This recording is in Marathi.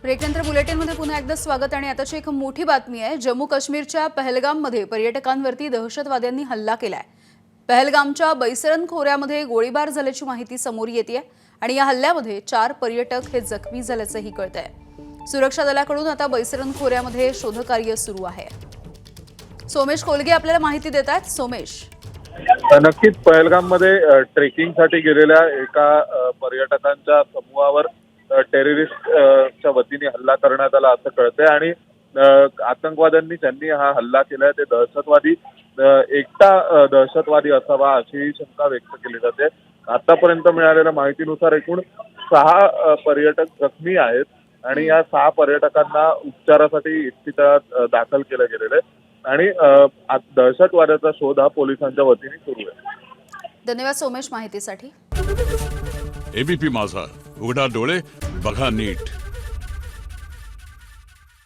ब्रेकनंतर बुलेटिनमध्ये पुन्हा एकदा स्वागत आणि आताची एक मोठी बातमी आहे। जम्मू काश्मीरच्या पहलगाममध्ये पर्यटकांवरती दहशतवाद्यांनी हल्ला केलाय। पहलगामच्या बैसरन खोऱ्यामध्ये गोळीबार झाल्याची माहिती समोर येते आणि या हल्ल्यामध्ये 4 पर्यटक हे जखमी झाल्याचंही कळतंय। सुरक्षा दलाकडून आता बैसरन खोऱ्यामध्ये शोधकार्य सुरू आहे। सोमेश कोलगे आपल्याला माहिती देतात। सोमेश, नक्कीच पहलगाममध्ये ट्रेकिंगसाठी गेलेल्या एका पर्यटकांच्या समूहावर टेररिस्टच्या वतीने हल्ला करण्यात आला असं कळतंय आणि आतंकवाद्यांनी ज्यांनी हा हल्ला केलाय ते दहशतवादी एकटा दहशतवादी असावा अशी शंका व्यक्त केली जाते। आतापर्यंत मिळालेल्या माहितीनुसार एकूण 6 पर्यटक जखमी आहेत आणि या 6 पर्यटकांना उपचारासाठी इस्पितळात दाखल केलं गेलेलं आहे आणि दहशतवाद्याचा शोध हा पोलिसांच्या वतीने सुरू आहे। धन्यवाद सोमेश माहितीसाठी। एबीपी माझा, उघडा डोळे बघा नीट।